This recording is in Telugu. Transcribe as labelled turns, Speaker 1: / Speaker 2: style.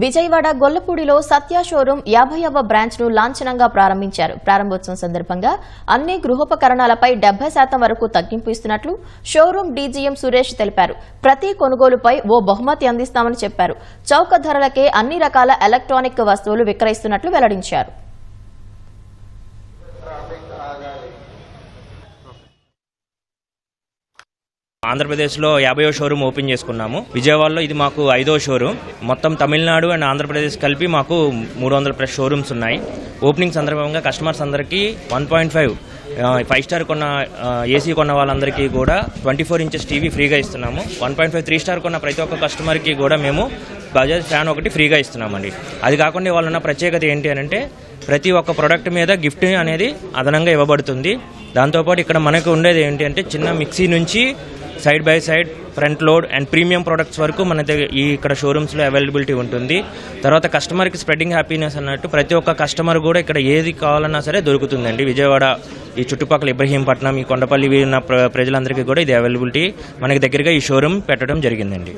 Speaker 1: విజయవాడ గొల్లపూడిలో సత్య షోరూం 50వ బ్రాంచ్ ను లాంఛనంగా ప్రారంభించారు. ప్రారంభోత్సవం సందర్భంగా అన్ని గృహోపకరణాలపై 70% వరకు తగ్గింపు ఇస్తున్నట్లు షోరూం డీజీఎం సురేష్ తెలిపారు. ప్రతి కొనుగోలుపై ఓ బహుమతి అందిస్తామని చెప్పారు. చౌక ధరలకే అన్ని రకాల ఎలక్ట్రానిక్ వస్తువులు విక్రయిస్తున్నట్లు వెల్లడించారు.
Speaker 2: ఆంధ్రప్రదేశ్లో 50వ షోరూమ్ ఓపెన్ చేసుకున్నాము. విజయవాడలో ఇది మాకు 5వ షోరూమ్. మొత్తం తమిళనాడు అండ్ ఆంధ్రప్రదేశ్ కలిపి మాకు 300+ షోరూమ్స్ ఉన్నాయి. ఓపెనింగ్ సందర్భంగా కస్టమర్స్ అందరికీ 1.5 5 స్టార్ కొన్న ఏసీ కొన్న వాళ్ళందరికీ కూడా 24 ఇంచెస్ టీవీ ఫ్రీగా ఇస్తున్నాము. 1.5 3 స్టార్ కొన్న ప్రతి ఒక్క కస్టమర్కి కూడా మేము బజాజ్ ఫ్యాన్ ఒకటి ఫ్రీగా ఇస్తున్నామండి. అది కాకుండా వాళ్ళన్న ప్రత్యేకత ఏంటి అంటే ప్రతి ఒక్క ప్రోడక్ట్ మీద గిఫ్ట్ అనేది అదనంగా ఇవ్వబడుతుంది. దాంతోపాటు ఇక్కడ మనకు ఉండేది ఏంటి అంటే చిన్న మిక్సీ నుంచి side by side front load and premium products వరకు మన ఇక్కడ షోరూమ్స్లో అవైలబిలిటీ ఉంటుంది. తర్వాత కస్టమర్కి స్ప్రెడ్డింగ్ హ్యాపీనెస్ అన్నట్టు ప్రతి ఒక్క కస్టమర్ కూడా ఇక్కడ ఏది కావాలన్నా సరే దొరుకుతుందండి. విజయవాడ ఈ చుట్టుపక్కల ఇబ్రహీంపట్నం ఈ కొండపల్లి ఉన్న ప్రజలందరికీ కూడా ఇది అవైలబిలిటీ మనకి దగ్గరగా ఈ షోరూమ్ పెట్టడం జరిగిందండి.